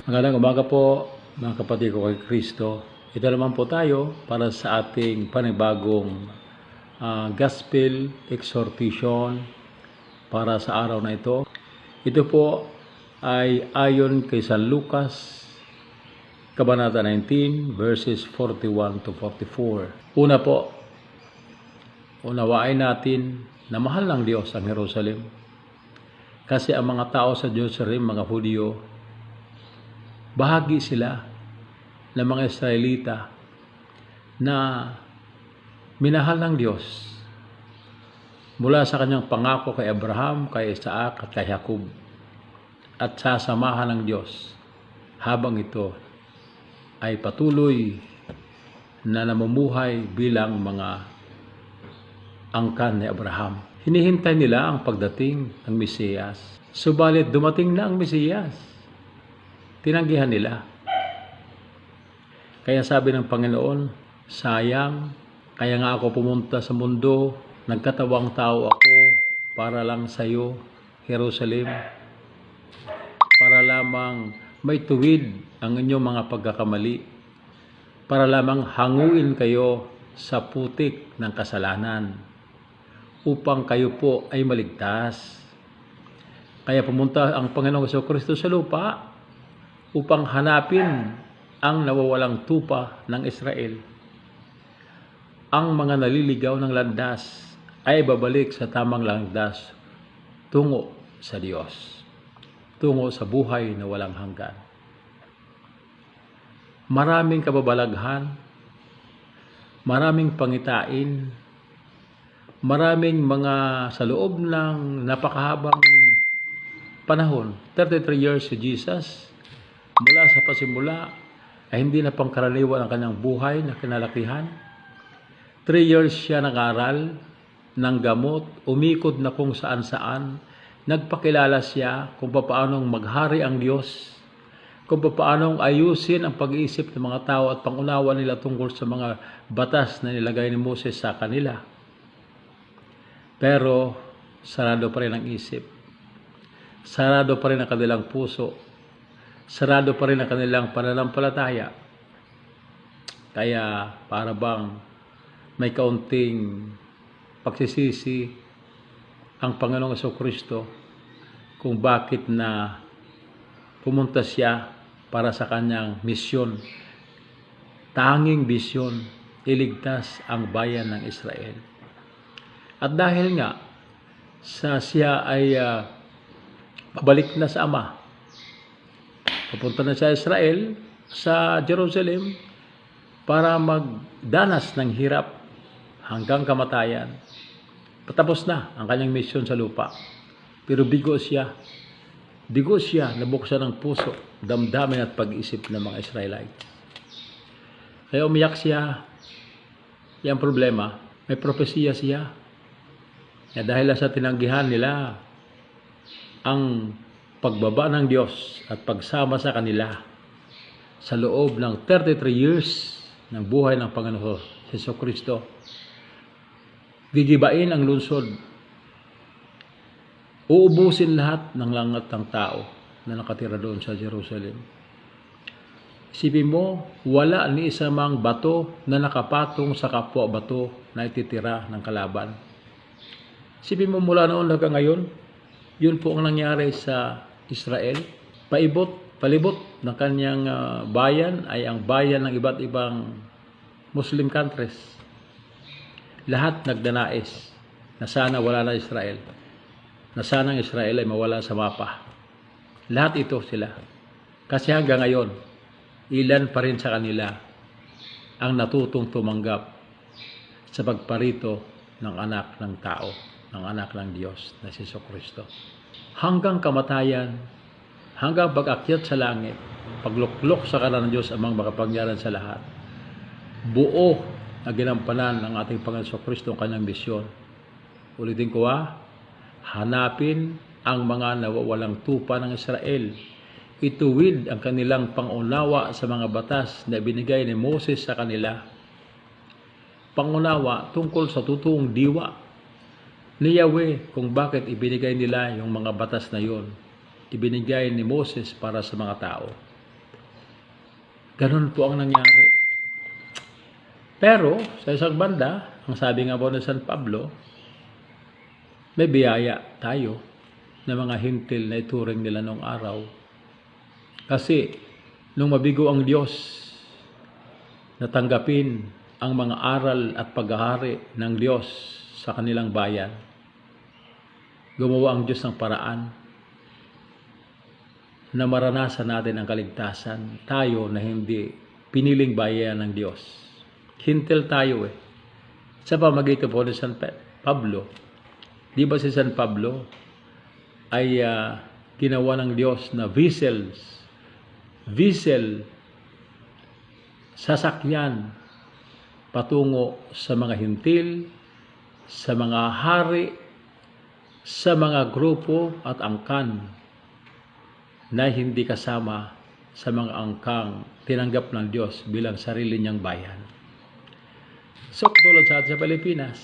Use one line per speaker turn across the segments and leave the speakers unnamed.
Magandang umaga po mga kapatid ko kay Kristo. Ito naman po tayo para sa ating panibagong gospel exhortation para sa araw na ito. Ito po ay ayon kay San Lucas, Kabanata 19, verses 41 to 44. Una po, unawain natin na mahal ng Diyos ang Jerusalem. Kasi ang mga tao sa Jerusalem, mga Hudyo, bahagi sila ng mga Israelita na minahal ng Diyos mula sa kanyang pangako kay Abraham, kay Isaac at kay Jacob, at sasamahan ng Diyos habang ito ay patuloy na namumuhay bilang mga angkan ni Abraham. Hinihintay nila ang pagdating ng Mesiyas. Subalit dumating na ang Mesiyas. Tinanggihan nila. Kaya sabi ng Panginoon, sayang, kaya nga ako pumunta sa mundo, nagkatawang tao ako para lang sa iyo, Jerusalem, para lamang may tuwid ang inyong mga pagkakamali, para lamang hanguin kayo sa putik ng kasalanan, upang kayo po ay maligtas. Kaya pumunta ang Panginoong Jesucristo sa lupa, upang hanapin ang nawawalang tupa ng Israel. Ang mga naliligaw ng landas ay babalik sa tamang landas tungo sa Diyos, tungo sa buhay na walang hanggan. Maraming kababalaghan, maraming pangitain, maraming mga sa loob ng napakahabang panahon, 33 years si Jesus. Mula sa pasimula ay hindi na pangkaraniwan ang kanyang buhay na kinalakihan. 3 years siya nag-aral ng gamot, umikot na kung saan-saan. Nagpakilala siya kung paanong maghari ang Diyos, kung paanong ayusin ang pag-iisip ng mga tao at pangunawa nila tungkol sa mga batas na nilagay ni Moses sa kanila. Pero sarado pa rin ang isip. Sarado pa rin ang kanilang puso. Sarado pa rin ang kanilang pananampalataya. Kaya para bang may kaunting pagsisisi ang Panginoong Jesucristo kung bakit na pumunta siya para sa kanyang misyon. Tanging misyon, iligtas ang bayan ng Israel. At dahil nga siya ay pabalik na sa Ama, papunta na sa Israel, sa Jerusalem, para magdanas ng hirap hanggang kamatayan. Patapos na ang kanyang misyon sa lupa. Pero bigo siya, nabuksan ng puso, damdamin at pag-isip ng mga Israelite. Kaya umiyak siya. Yung problema, may propesiya siya. Dahil sa tinanggihan nila ang pagbaba ng Diyos at pagsama sa kanila sa loob ng 33 years ng buhay ng Panginoon Jesucristo. Gigibain ang lungsod. Uubusin lahat ng langat ng tao na nakatira doon sa Jerusalem. Isipin mo, wala ni isa mang bato na nakapatong sa kapwa bato na ititira ng kalaban. Isipin mo mula noon hanggang ngayon, yun po ang nangyari sa Israel. Palibot ng kanyang bayan ay ang bayan ng iba't ibang Muslim countries. Lahat nagdanais na sana wala na Israel. Na sana ang Israel ay mawala sa mapa. Lahat ito sila. Kasi hanggang ngayon, ilan pa rin sa kanila ang natutong tumanggap sa pagparito ng anak ng tao, ng anak ng Diyos na si Jesucristo. Hanggang kamatayan, hanggang pag-akyat sa langit, pagluklok sa kanan ng Diyos amang makapangyarihan sa lahat, buo na ginampanan ng ating Panginoon Jesucristo ang kanyang misyon. Ulitin ko hanapin ang mga nawawalang tupa ng Israel. Ituwid ang kanilang pangunawa sa mga batas na binigay ni Moses sa kanila. Pangunawa tungkol sa totoong diwa ni Yahweh kung bakit ibinigay nila yung mga batas na yon. Ibinigay ni Moses para sa mga tao. Ganun po ang nangyari. Pero sa isang banda, ang sabi nga po ni San Pablo, may biyaya tayo na mga hintil na ituring nila noong araw. Kasi nung mabigo ang Diyos, natanggapin ang mga aral at paghahari ng Diyos sa kanilang bayan, gumawa ang Diyos ng paraan na maranasan natin ang kaligtasan. Tayo na hindi piniling bayan ng Diyos. Hintil tayo sa pamagitan po ni San Pablo. Di ba si San Pablo ay ginawa ng Diyos na vessel, sasakyan patungo sa mga hintil, sa mga hari, sa mga grupo at angkan na hindi kasama sa mga angkang tinanggap ng Diyos bilang sarili niyang bayan. So, tulad sa atin sa Pilipinas,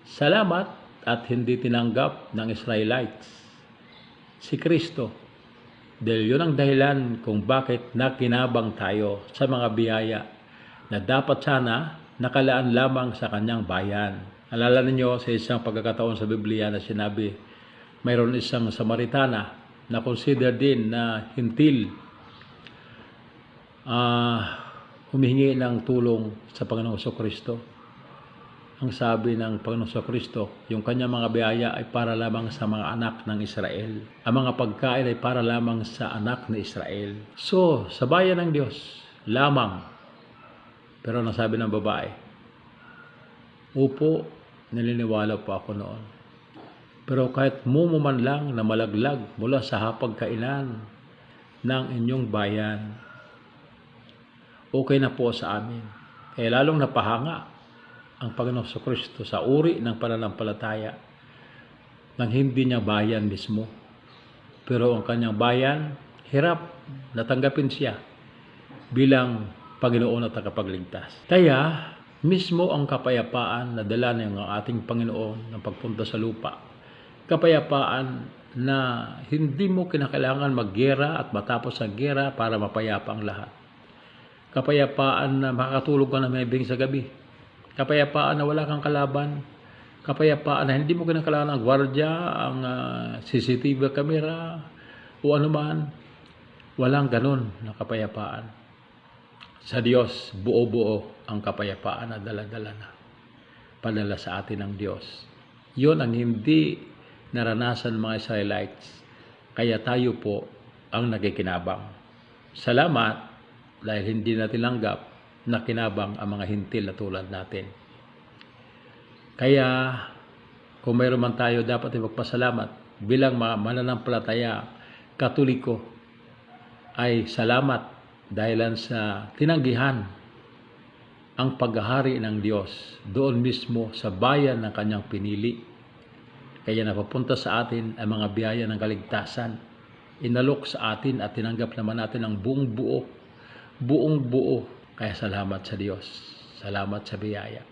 salamat at hindi tinanggap ng Israelites si Kristo. Dahil yun ang dahilan kung bakit nakinabang tayo sa mga biyaya na dapat sana nakalaan lamang sa kanyang bayan. Alala ninyo sa isang pagkakataon sa Biblia na sinabi, mayroon isang Samaritana na consider din na hintil, humihingi ng tulong sa Panginoong Kristo. Ang sabi ng Panginoong Kristo, yung kanyang mga biyaya ay para lamang sa mga anak ng Israel. Ang mga pagkain ay para lamang sa anak ni Israel. So, sa bayan ng Diyos, lamang. Pero nasabi ng babae, upo, naniniwala po ako noon. Pero kahit mumuman lang na malaglag mula sa hapagkainan ng inyong bayan, okay na po sa amin. Kaya lalong napahanga ang Panginoong Kristo sa uri ng pananampalataya ng hindi niya bayan mismo. Pero ang kanyang bayan, hirap natanggapin siya bilang Panginoon at tagapagligtas. Kaya mismo ang kapayapaan na dala ng ating Panginoon ng pagpunta sa lupa, kapayapaan na hindi mo kinakailangan maggera at matapos ang gera para mapayapa ang lahat. Kapayapaan na makakatulog ka na maibig sa gabi. Kapayapaan na wala kang kalaban. Kapayapaan na hindi mo kinakailangan ang gwardiya, ang CCTV camera, o anuman. Walang ganun na kapayapaan. Sa Diyos, buo-buo ang kapayapaan na dala-dala na. Padala sa atin ng Diyos. Yun ang hindi naranasan mga Israelites. Kaya tayo po ang nakikinabang. Salamat dahil hindi natin langgap na kinabang ang mga hintil na tulad natin. Kaya kung mayroon man tayo, dapat magpasalamat bilang mga mananampalataya Katoliko, ay salamat dahilan sa tinanggihan ang paghahari ng Diyos doon mismo sa bayan ng kanyang pinili. Kaya napapunta sa atin ang mga biyaya ng kaligtasan. Inalok sa atin at tinanggap naman natin ang buong buo. Kaya salamat sa Diyos. Salamat sa biyaya.